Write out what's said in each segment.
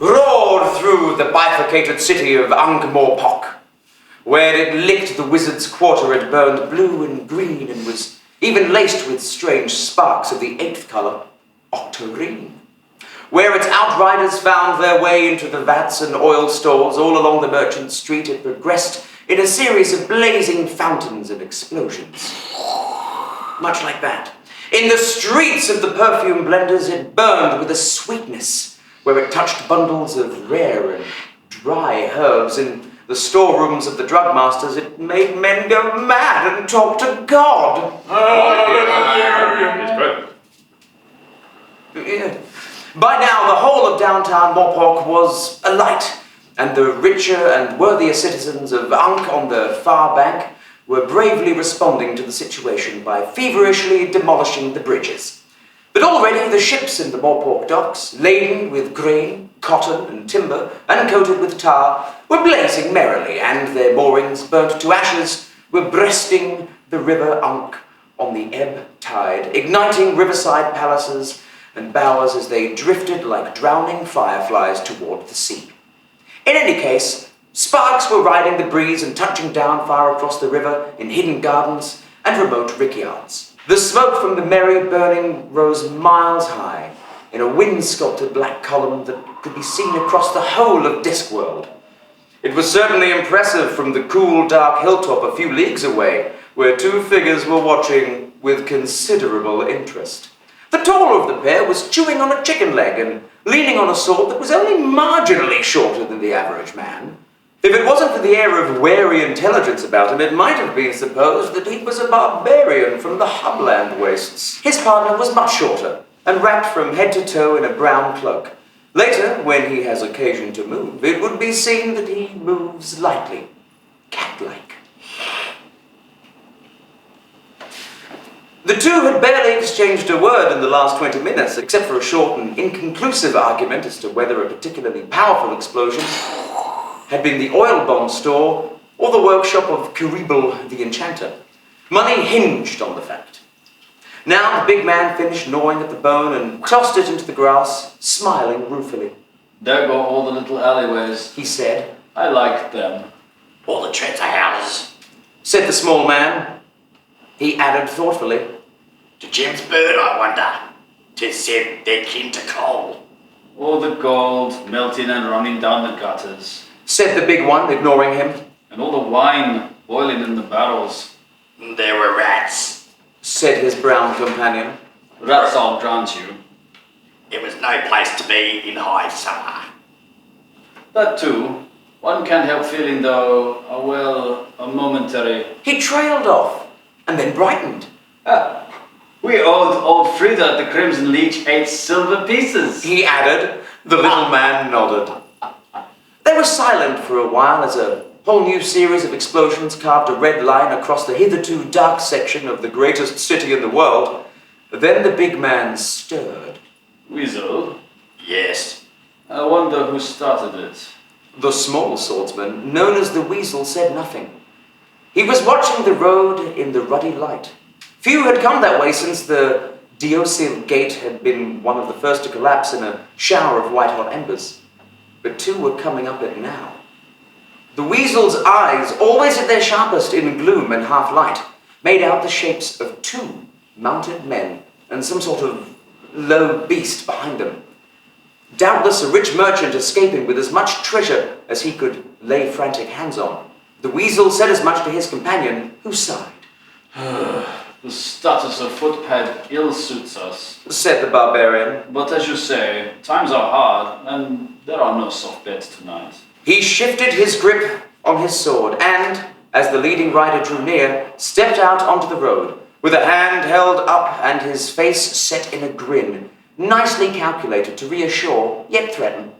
roared through the bifurcated city of Ankh-Morpok, where it licked the wizard's quarter and burned blue and green and was even laced with strange sparks of the 8th colour, octarine, where its outriders found their way into the vats and oil stores all along the merchant street. It progressed in a series of blazing fountains and explosions. Much like that. In the streets of the perfume blenders, it burned with a sweetness, where it touched bundles of rare and dry herbs. In the storerooms of the drug masters, it made men go mad and talk to God. By now, the whole of downtown Morpok was alight, and the richer and worthier citizens of Ankh on the far bank were bravely responding to the situation by feverishly demolishing the bridges. But already the ships in the Morpok docks, laden with grain, cotton and timber, and coated with tar, were blazing merrily, and their moorings, burnt to ashes, were breasting the river Ankh on the ebb tide, igniting riverside palaces and bowers as they drifted like drowning fireflies toward the sea. In any case, sparks were riding the breeze and touching down far across the river in hidden gardens and remote rickyards. The smoke from the merry burning rose miles high in a wind-sculpted black column that could be seen across the whole of Discworld. It was certainly impressive from the cool, dark hilltop a few leagues away, where two figures were watching with considerable interest. The taller of the pair was chewing on a chicken leg and leaning on a sword that was only marginally shorter than the average man. If it wasn't for the air of wary intelligence about him, it might have been supposed that he was a barbarian from the Hubland wastes. His partner was much shorter and wrapped from head to toe in a brown cloak. Later, when he has occasion to move, it would be seen that he moves lightly, cat-like. The two had barely exchanged a word in the last 20 minutes, except for a short and inconclusive argument as to whether a particularly powerful explosion had been the oil bomb store or the workshop of Cripple the enchanter. Money hinged on the fact. Now the big man finished gnawing at the bone and tossed it into the grass, smiling ruefully. There go all the little alleyways, he said. I like them. All the treasure houses, said the small man. He added thoughtfully, to Jim's bird, I wonder. 'Tis said they're kin to coal. All the gold melting and running down the gutters, said the big one, ignoring him. And all the wine boiling in the barrels. There were rats, said his brown companion. Rats, I'll grant you. It was no place to be in high summer. That too. One can't help feeling, though, a momentary... He trailed off, and then brightened. We owed old Frida the Crimson Leech 8 silver pieces, he added. The little man nodded. They were silent for a while as a whole new series of explosions carved a red line across the hitherto dark section of the greatest city in the world. Then the big man stirred. Weasel? Yes. I wonder who started it. The small swordsman, known as the Weasel, said nothing. He was watching the road in the ruddy light. Few had come that way since the Diosil gate had been one of the first to collapse in a shower of white-hot embers. But two were coming up it now. The Weasel's eyes, always at their sharpest in gloom and half-light, made out the shapes of two mounted men and some sort of low beast behind them. Doubtless a rich merchant escaping with as much treasure as he could lay frantic hands on. The Weasel said as much to his companion, who sighed. The status of footpad ill suits us, said the barbarian. But as you say, times are hard, and there are no soft beds tonight. He shifted his grip on his sword and, as the leading rider drew near, stepped out onto the road, with a hand held up and his face set in a grin, nicely calculated to reassure, yet threaten.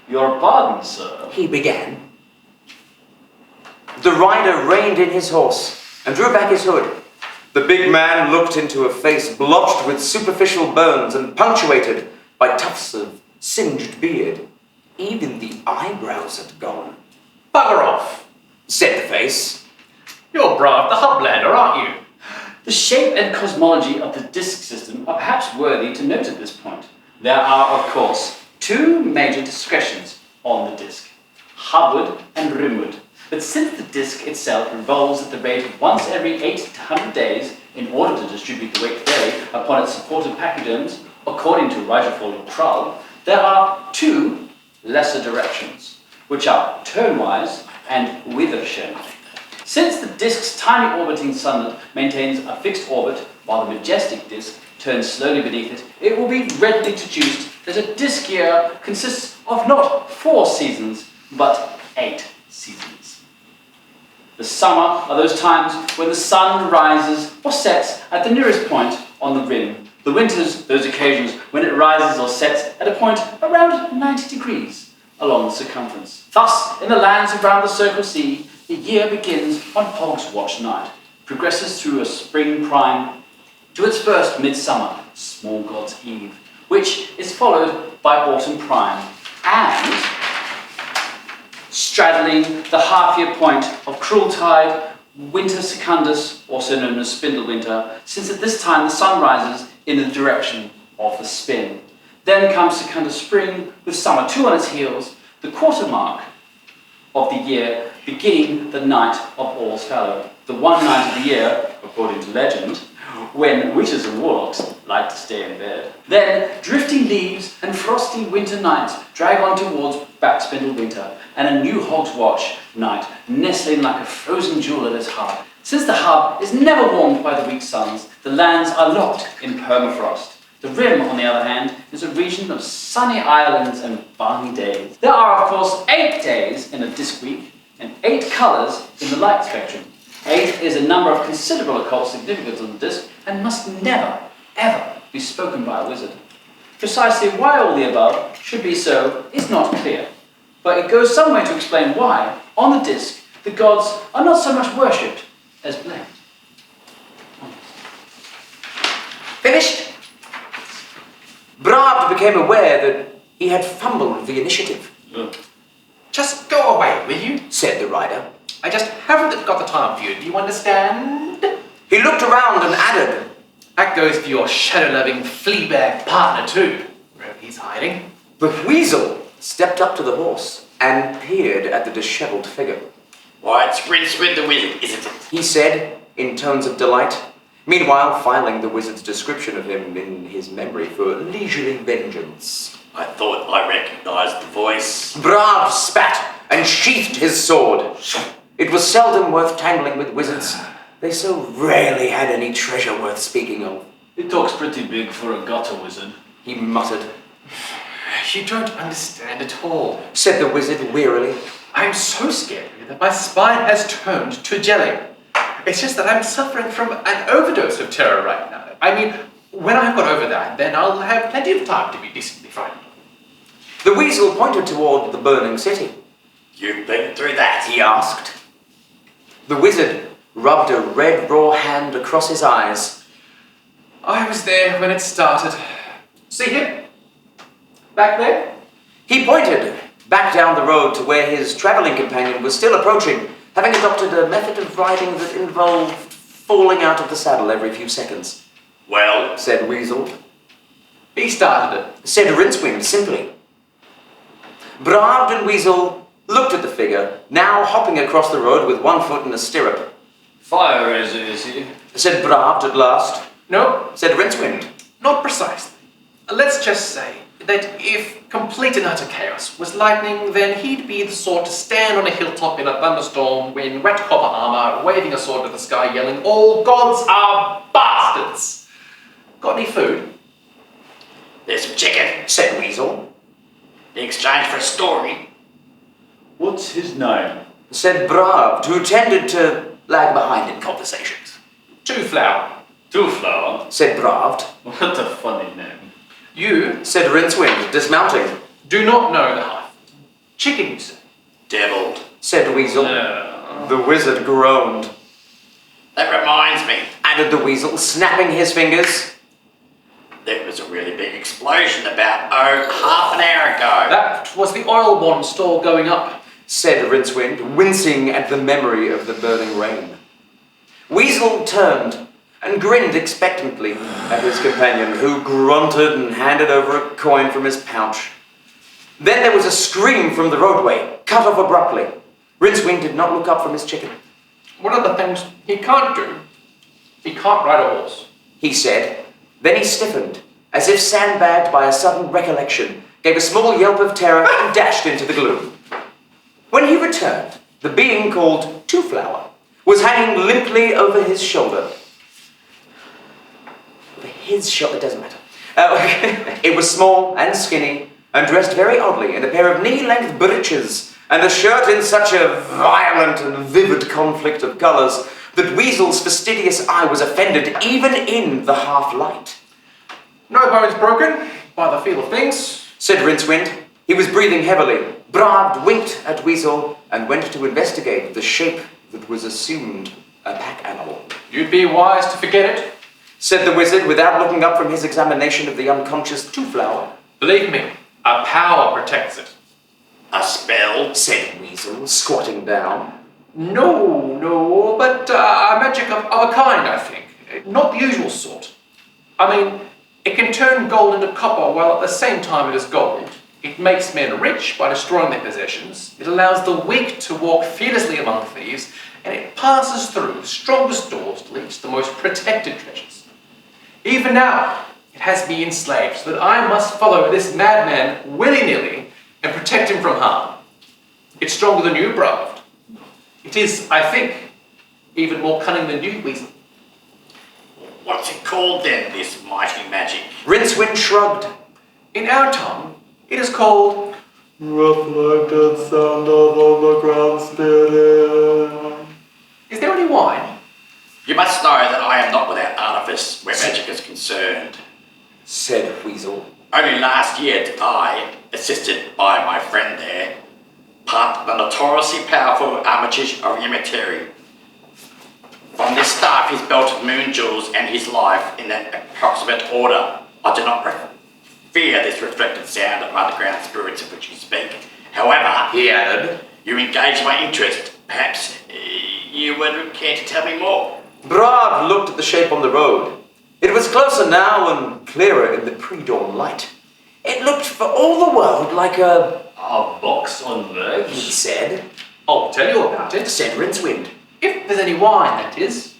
Your pardon, sir, he began. The rider reined in his horse and drew back his hood. The big man looked into a face blotched with superficial burns and punctuated by tufts of singed beard. Even the eyebrows had gone. Bugger off, said the face. You're bra of the Hublander, aren't you? The shape and cosmology of the disk system are perhaps worthy to note at this point. There are, of course, two major discretions on the disc, Hubward and Rimward. But since the disc itself revolves at the rate of once every 80 to 100 days in order to distribute the weight day upon its supported pachyderms, according to Ridgerfall and Krull, there are two lesser directions, which are turnwise and withershed. Since the disk's tiny orbiting sunlet maintains a fixed orbit, while the majestic disk turns slowly beneath it, it will be readily deduced that a disk year consists of not 4 seasons, but 8 seasons. The summer are those times when the sun rises or sets at the nearest point on the rim. The winters, those occasions when it rises or sets at a point around 90 degrees along the circumference. Thus, in the lands around the Circle Sea, the year begins on Hog's Watch night, progresses through a spring prime to its first midsummer, Small God's Eve, which is followed by autumn prime, and straddling the half-year point of Crueltide, winter secundus, also known as spindle winter, since at this time the sun rises in the direction of the spin. Then comes secundus spring, with summer 2 on its heels, the quarter mark of the year, beginning the night of All's Hallow, the one night of the year, according to legend, when witches and warlocks like to stay in bed. Then drifting leaves and frosty winter nights drag on towards backspindle winter, and a new Hog's Watch night nestling like a frozen jewel at its hub. Since the hub is never warmed by the weak suns, the lands are locked in permafrost. The rim, on the other hand, is a region of sunny islands and balmy days. There are, of course, 8 days in a disk week, and 8 colours in the light spectrum. 8 is a number of considerable occult significance on the disk, and must never, ever be spoken by a wizard. Precisely why all the above should be so is not clear, but it goes some way to explain why, on the disk, the gods are not so much worshipped as blamed. Finished? Brard became aware that he had fumbled the initiative. Just go away, will you? Said the rider. I just haven't got the time for you, do you understand? He looked around and added, That goes for your shadow-loving flea-bag partner too, wherever he's hiding. The Weasel stepped up to the horse and peered at the dishevelled figure. Why, it's Rincewind the Wizard, isn't it? He said, in tones of delight, meanwhile filing the wizard's description of him in his memory for leisurely vengeance. I thought I recognised the voice. Brard spat and sheathed his sword. It was seldom worth tangling with wizards. They so rarely had any treasure worth speaking of. It talks pretty big for a gutter wizard, He muttered. You don't understand at all. Said the wizard wearily. I'm so scared that my spine has turned to jelly. It's just that I'm suffering from an overdose of terror right now. I mean, when I've got over that, then I'll have plenty of time to be decently frightened. The Weasel pointed toward the burning city. You've been through that, He asked. The wizard rubbed a red raw hand across his eyes. I was there when it started. See him? Back there? He pointed back down the road to where his travelling companion was still approaching, having adopted a method of riding that involved falling out of the saddle every few seconds. Well, Said Weasel. He started it. Said Rincewind simply. Brard and Weasel looked at the figure, now hopping across the road with one foot in a stirrup. Fire is he? Said Brard at last. No, Said Rincewind. not precisely. Let's just say that if complete and utter chaos was lightning, then he'd be the sort to stand on a hilltop in a thunderstorm in wet copper armor, waving a sword to the sky, yelling, "All gods are bastards!" Got any food? there's some chicken Said Weasel. in exchange for a story. What's his name? Said Brard, who tended to lag behind in conversations. Twoflower. Twoflower? Said Brard. What a funny name. You Said Rincewind, dismounting. do not know the half. Chicken, you say? Deviled. Said Weasel. No. The wizard groaned. That reminds me, Added the Weasel, snapping his fingers. there was a really big explosion about, half an hour ago. That was the oil bond store going up. Said Rincewind, wincing at the memory of the burning rain. Weasel turned and grinned expectantly at his companion, who grunted and handed over a coin from his pouch. Then there was a scream from the roadway, cut off abruptly. Rincewind did not look up from his chicken. One of the things he can't do, he can't ride a horse. He said. Then he stiffened, as if sandbagged by a sudden recollection, gave a small yelp of terror and dashed into the gloom. When he returned, the being called Twoflower was hanging limply over his shoulder. Over his shoulder, it doesn't matter. It was small and skinny, and dressed very oddly in a pair of knee-length breeches and a shirt in such a violent and vivid conflict of colours that Weasel's fastidious eye was offended even in the half-light. No bones broken, by the feel of things, said Rincewind. He was breathing heavily. Brad winked at Weasel and went to investigate the shape that was assumed a pack animal. You'd be wise to forget it, said the wizard without looking up from his examination of the unconscious Twoflower. Believe me, a power protects it. A spell? Said Weasel, squatting down. No, but a magic of a kind, I think. Not the usual sort. I mean, it can turn gold into copper while at the same time it is gold. It makes men rich by destroying their possessions. It allows the weak to walk fearlessly among thieves, and it passes through the strongest doors to reach the most protected treasures. Even now, it has me enslaved so that I must follow this madman willy-nilly and protect him from harm. It's stronger than you, Brad. It is, I think, even more cunning than you, Weasel. What's it called then, this mighty magic? Rincewind shrugged. In our tongue, it is called reflected sound out on the ground spirit. Is there any wine? You must know that I am not without artifice where magic is concerned. Said Weasel. Only last year did I, assisted by my friend there, part the notoriously powerful Armitage of Ymor. From this staff he's belted moon jewels and his life in that approximate order. I do not fear this reflected sound of underground spirits of which you speak. However, He added. you engage my interest. Perhaps you would care to tell me more. Brad looked at the shape on the road. It was closer now and clearer in the pre-dawn light. It looked for all the world like a box on he legs? said. I'll tell you about it. Said Rincewind. If there's any wine, that is.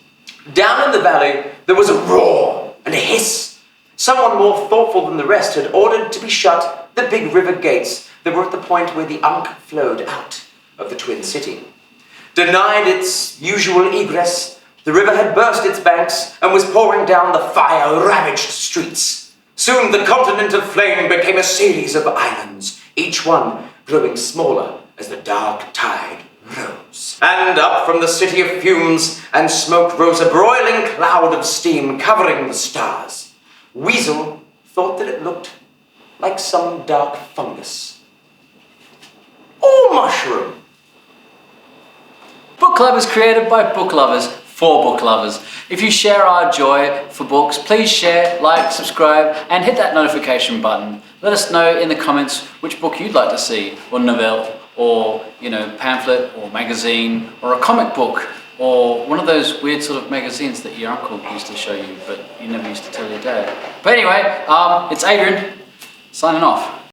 Down in the valley, there was a roar and a hiss. Someone more thoughtful than the rest had ordered to be shut the big river gates that were at the point where the Ankh flowed out of the Twin City. Denied its usual egress, the river had burst its banks and was pouring down the fire-ravaged streets. Soon the continent of flame became a series of islands, each one growing smaller as the dark tide rose. And up from the city of fumes and smoke rose a broiling cloud of steam covering the stars. Weasel thought that it looked like some dark fungus. Or mushroom. Book Club is created by book lovers for book lovers. If you share our joy for books, please share, like, subscribe, and hit that notification button. Let us know in the comments which book you'd like to see, or novelle, or pamphlet, or magazine, or a comic book, or one of those weird sort of magazines that your uncle used to show you, but you never used to tell your dad. But anyway, it's Adrian signing off.